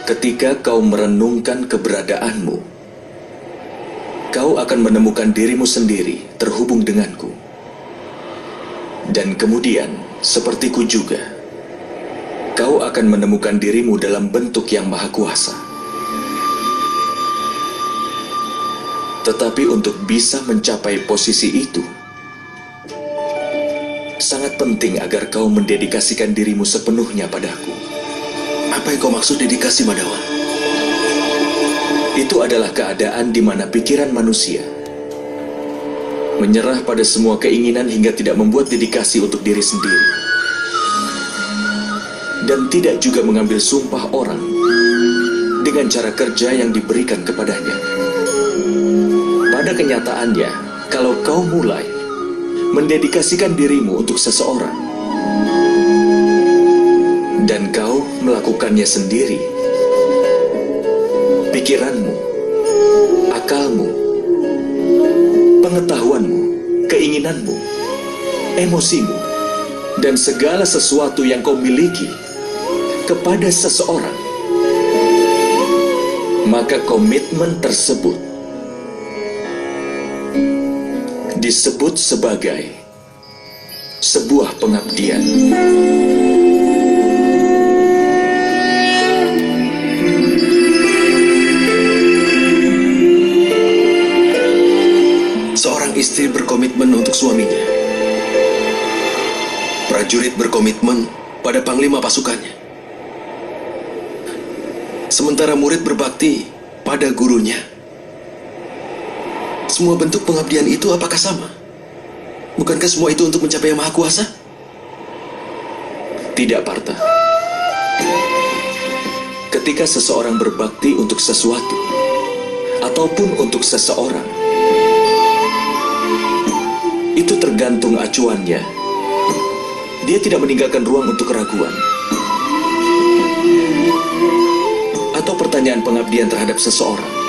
Ketika kau merenungkan keberadaanmu, kau akan menemukan dirimu sendiri terhubung denganku. Dan kemudian, sepertiku juga, kau akan menemukan dirimu dalam bentuk yang maha kuasa. Tetapi untuk bisa mencapai posisi itu, sangat penting agar kau mendedikasikan dirimu sepenuhnya padaku. Apa yang kau maksud dedikasi, Madawa? Itu adalah keadaan di mana pikiran manusia menyerah pada semua keinginan hingga tidak membuat dedikasi untuk diri sendiri. Dan tidak juga mengambil sumpah orang dengan cara kerja yang diberikan kepadanya. Pada kenyataannya, kalau kau mulai mendedikasikan dirimu untuk seseorang, dan kau melakukannya sendiri, pikiranmu, akalmu, pengetahuanmu, keinginanmu, emosimu, dan segala sesuatu yang kau miliki kepada seseorang, maka komitmen tersebut disebut sebagai sebuah pengabdian. Seorang istri berkomitmen untuk suaminya. Prajurit berkomitmen pada panglima pasukannya. Sementara murid berbakti pada gurunya. Semua bentuk pengabdian itu apakah sama? Bukankah semua itu untuk mencapai yang maha kuasa? Tidak, Partha. Ketika seseorang berbakti untuk sesuatu ataupun untuk seseorang, itu tergantung acuannya. Dia tidak meninggalkan ruang untuk keraguan atau pertanyaan pengabdian terhadap seseorang.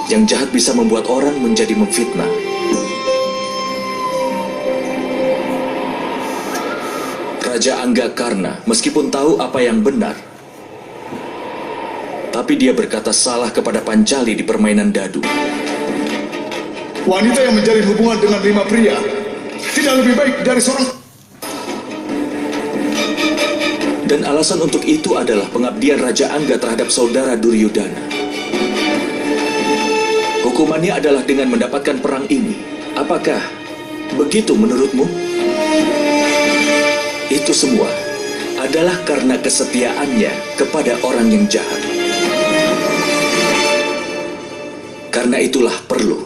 Yang jahat bisa membuat orang menjadi memfitnah. Raja Anggakarna meskipun tahu apa yang benar, tapi dia berkata salah kepada Pancali di permainan dadu. Wanita yang menjalin hubungan dengan 5 pria tidak lebih baik dari seorang. Dan alasan untuk itu adalah pengabdian Raja Angga terhadap saudara Duryodhana. Hukumannya adalah dengan mendapatkan perang ini. Apakah begitu menurutmu? Itu semua adalah karena kesetiaannya kepada orang yang jahat. Karena itulah perlu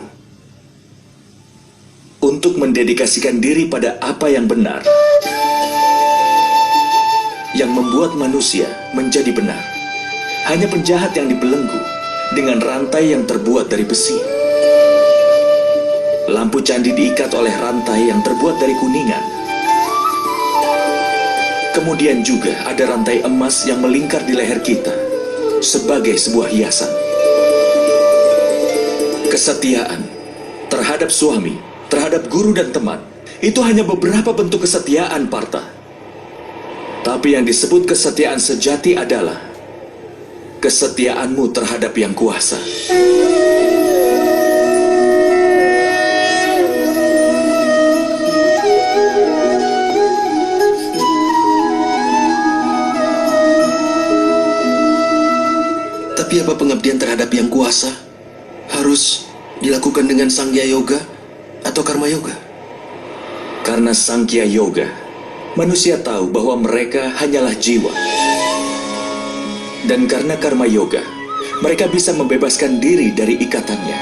untuk mendedikasikan diri pada apa yang benar, yang membuat manusia menjadi benar. Hanya penjahat yang dibelenggu dengan rantai yang terbuat dari besi. Lampu candi diikat oleh rantai yang terbuat dari kuningan. Kemudian juga ada rantai emas yang melingkar di leher kita sebagai sebuah hiasan. Kesetiaan terhadap suami, terhadap guru dan teman, itu hanya beberapa bentuk kesetiaan, Partha. Tapi yang disebut kesetiaan sejati adalah kesetiaanmu terhadap yang kuasa. Tapi apa pengabdian terhadap yang kuasa harus dilakukan dengan Sangya Yoga atau Karma Yoga? Karena Sankhya Yoga, manusia tahu bahwa mereka hanyalah jiwa. Dan karena Karma Yoga, mereka bisa membebaskan diri dari ikatannya.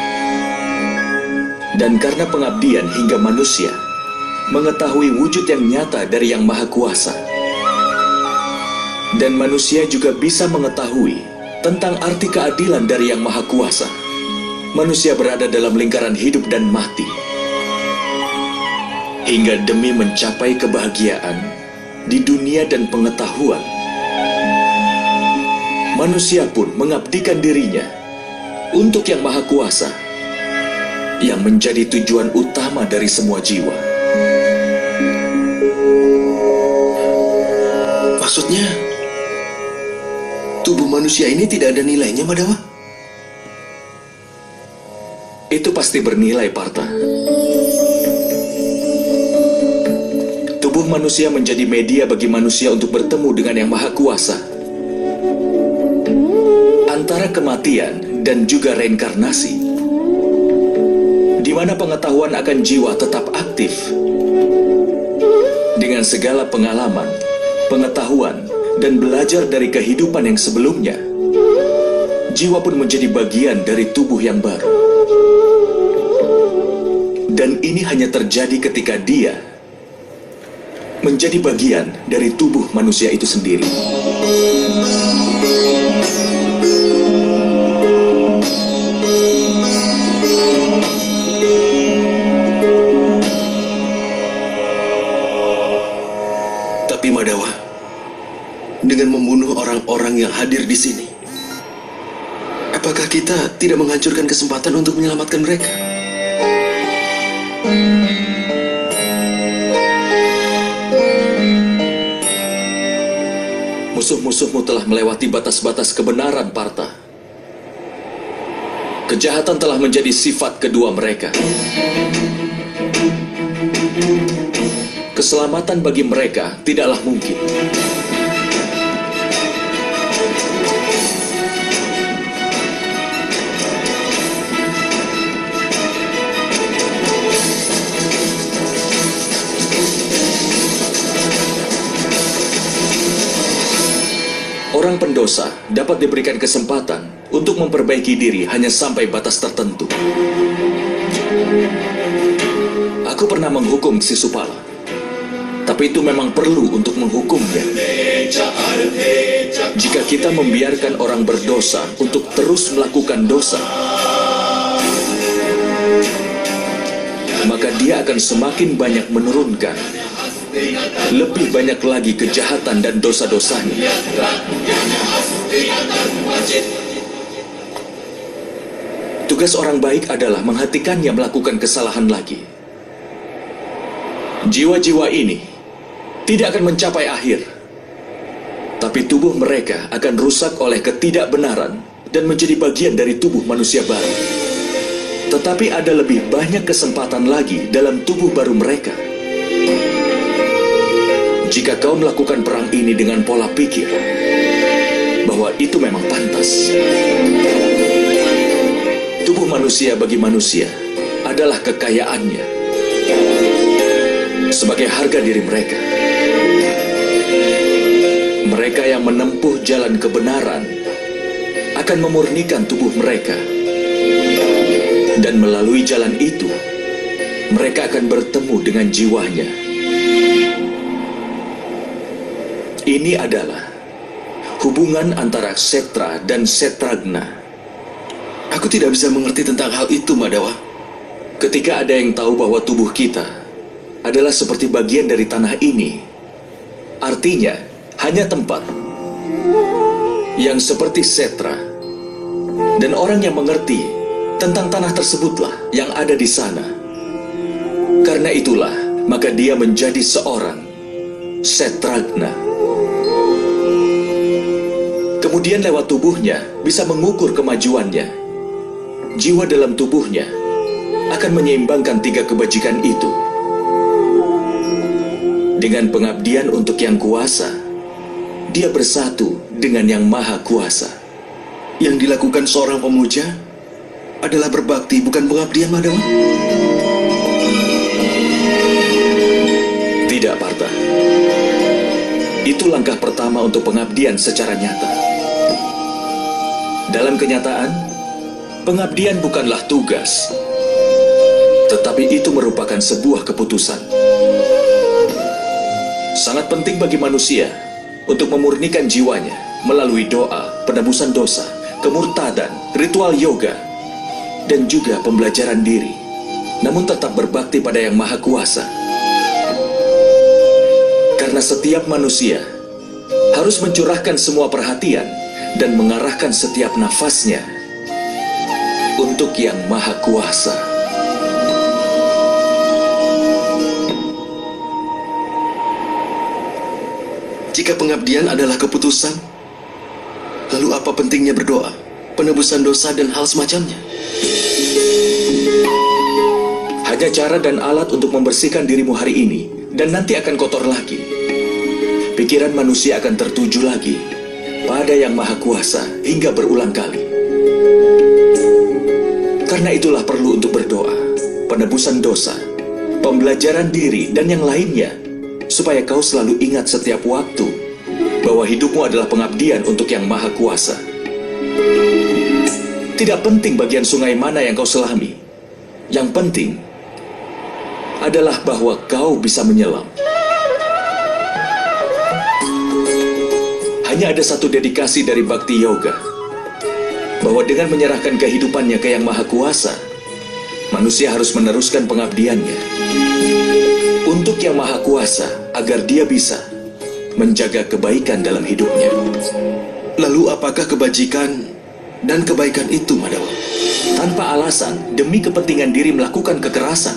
Dan karena pengabdian hingga manusia mengetahui wujud yang nyata dari Yang Maha Kuasa. Dan manusia juga bisa mengetahui tentang arti keadilan dari Yang Maha Kuasa. Manusia berada dalam lingkaran hidup dan mati. Hingga demi mencapai kebahagiaan di dunia dan pengetahuan, manusia pun mengabdikan dirinya untuk Yang Maha Kuasa, yang menjadi tujuan utama dari semua jiwa. Maksudnya, tubuh manusia ini tidak ada nilainya, Madawa? Itu pasti bernilai, Partha. Tubuh manusia menjadi media bagi manusia untuk bertemu dengan Yang Maha Kuasa. Antara kematian dan juga reinkarnasi, di mana pengetahuan akan jiwa tetap aktif. Dengan segala pengalaman, pengetahuan, dan belajar dari kehidupan yang sebelumnya, jiwa pun menjadi bagian dari tubuh yang baru. Dan ini hanya terjadi ketika dia menjadi bagian dari tubuh manusia itu sendiri. Tapi Madawa, dengan membunuh orang-orang yang hadir di sini, apakah kita tidak menghancurkan kesempatan untuk menyelamatkan mereka? Musuh-musuhmu telah melewati batas-batas kebenaran, Partha. Kejahatan telah menjadi sifat kedua mereka. Keselamatan bagi mereka tidaklah mungkin. Orang pendosa dapat diberikan kesempatan untuk memperbaiki diri hanya sampai batas tertentu. Aku pernah menghukum Sisupala, tapi itu memang perlu untuk menghukumnya. Jika kita membiarkan orang berdosa untuk terus melakukan dosa, maka dia akan semakin banyak menurunkan lebih banyak lagi kejahatan dan dosa-dosanya. Tugas orang baik adalah menghentikannya melakukan kesalahan lagi. Jiwa-jiwa ini tidak akan mencapai akhir, tapi tubuh mereka akan rusak oleh ketidakbenaran dan menjadi bagian dari tubuh manusia baru. Tetapi ada lebih banyak kesempatan lagi dalam tubuh baru mereka. Jika kau melakukan perang ini dengan pola pikir bahwa itu memang pantas, tubuh manusia bagi manusia adalah kekayaannya sebagai harga diri mereka. Mereka yang menempuh jalan kebenaran akan memurnikan tubuh mereka, dan melalui jalan itu mereka akan bertemu dengan jiwanya. Ini adalah hubungan antara Kshetra dan Kshetragna. Aku tidak bisa mengerti tentang hal itu, Madawa. Ketika ada yang tahu bahwa tubuh kita adalah seperti bagian dari tanah ini, artinya hanya tempat yang seperti Kshetra, dan orang yang mengerti tentang tanah tersebutlah yang ada di sana. Karena itulah, maka dia menjadi seorang Kshetragna. Kemudian lewat tubuhnya bisa mengukur kemajuannya. Jiwa dalam tubuhnya akan menyeimbangkan 3 kebajikan itu. Dengan pengabdian untuk Yang Kuasa, dia bersatu dengan Yang Maha Kuasa. Yang dilakukan seorang pemuja adalah berbakti, bukan pengabdian, Madawa? Tidak, Partha. Itu langkah pertama untuk pengabdian secara nyata. Dalam kenyataan, pengabdian bukanlah tugas, tetapi itu merupakan sebuah keputusan. Sangat penting bagi manusia untuk memurnikan jiwanya melalui doa, penebusan dosa, kemurtadan, ritual yoga, dan juga pembelajaran diri, namun tetap berbakti pada Yang Maha Kuasa. Karena setiap manusia harus mencurahkan semua perhatian dan mengarahkan setiap nafasnya untuk Yang Maha Kuasa. Jika pengabdian adalah keputusan, Lalu apa pentingnya berdoa, penebusan dosa dan hal semacamnya? Hanya cara dan alat untuk membersihkan dirimu hari ini, dan nanti akan kotor lagi. Pikiran manusia akan tertuju lagi pada Yang Maha Kuasa hingga berulang kali. Karena itulah perlu untuk berdoa, penebusan dosa, pembelajaran diri, dan yang lainnya, supaya kau selalu ingat setiap waktu bahwa hidupmu adalah pengabdian untuk Yang Maha Kuasa. Tidak penting bagian sungai mana yang kau selami. Yang penting adalah bahwa kau bisa menyelam. Hanya ada satu dedikasi dari Bhakti Yoga, bahwa dengan menyerahkan kehidupannya ke Yang Maha Kuasa, manusia harus meneruskan pengabdiannya untuk Yang Maha Kuasa agar dia bisa menjaga kebaikan dalam hidupnya. Lalu apakah kebajikan dan kebaikan itu, Madawa? Tanpa alasan, demi kepentingan diri melakukan kekerasan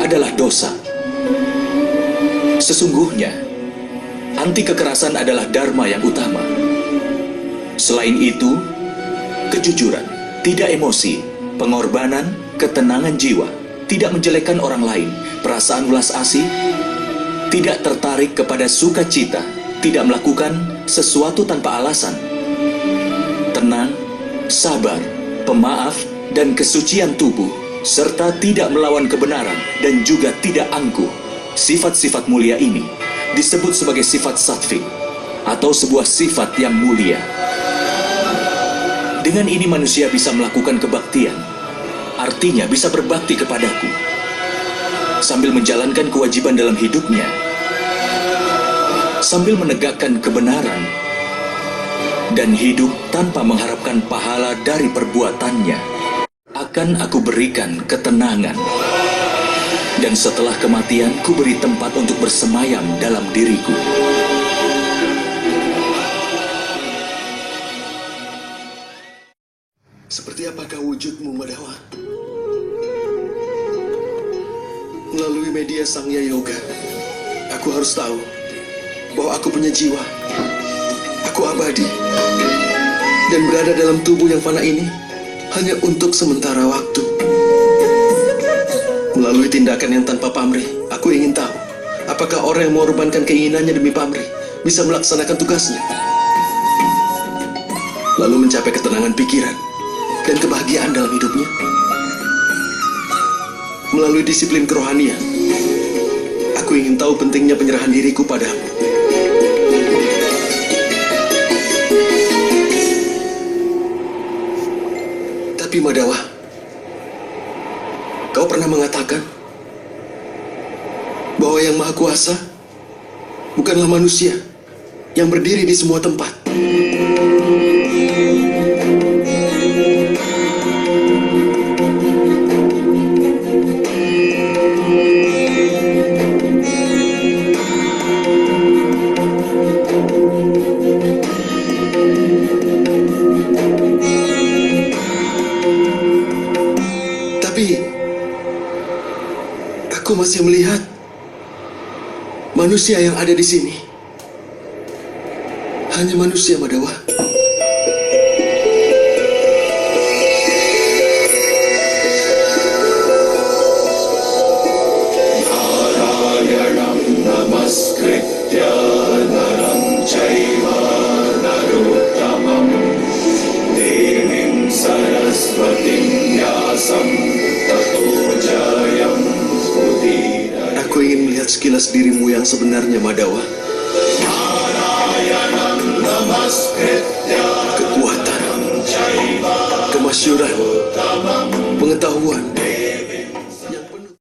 adalah dosa. Sesungguhnya, anti kekerasan adalah dharma yang utama. Selain itu, kejujuran, tidak emosi, pengorbanan, ketenangan jiwa, tidak menjelekkan orang lain, perasaan welas asih, tidak tertarik kepada sukacita, tidak melakukan sesuatu tanpa alasan, tenang, sabar, pemaaf, dan kesucian tubuh, serta tidak melawan kebenaran dan juga tidak angkuh. Sifat-sifat mulia ini disebut sebagai sifat sattvik atau sebuah sifat yang mulia. Dengan ini manusia bisa melakukan kebaktian, artinya bisa berbakti kepadaku, sambil menjalankan kewajiban dalam hidupnya, sambil menegakkan kebenaran, dan hidup tanpa mengharapkan pahala dari perbuatannya. Akan aku berikan ketenangan, dan setelah kematian ku beri tempat untuk bersemayam dalam diriku. Seperti apakah wujudmu, Madawa? Melalui media Sangya Yoga, aku harus tahu bahwa aku punya jiwa. Aku abadi dan berada dalam tubuh yang fana ini hanya untuk sementara waktu. Melalui tindakan yang tanpa pamrih, aku ingin tahu apakah orang yang mengorbankan keinginannya demi pamrih bisa melaksanakan tugasnya, lalu mencapai ketenangan pikiran dan kebahagiaan dalam hidupnya. Melalui disiplin kerohanian, aku ingin tahu pentingnya penyerahan diriku padamu. Tapi Madawa, kau pernah mengatakan bahwa Yang Maha Kuasa bukanlah manusia yang berdiri di semua tempat. Aku masih melihat manusia yang ada di sini. Hanya manusia, Madawa. Narayanam namaskritya naram chaiva narottamam devim saraswatim vyasam tato jayam. Aku ingin melihat sekilas dirimu yang sebenarnya, Madawa. Kekuatan, kemasyuran, pengetahuan,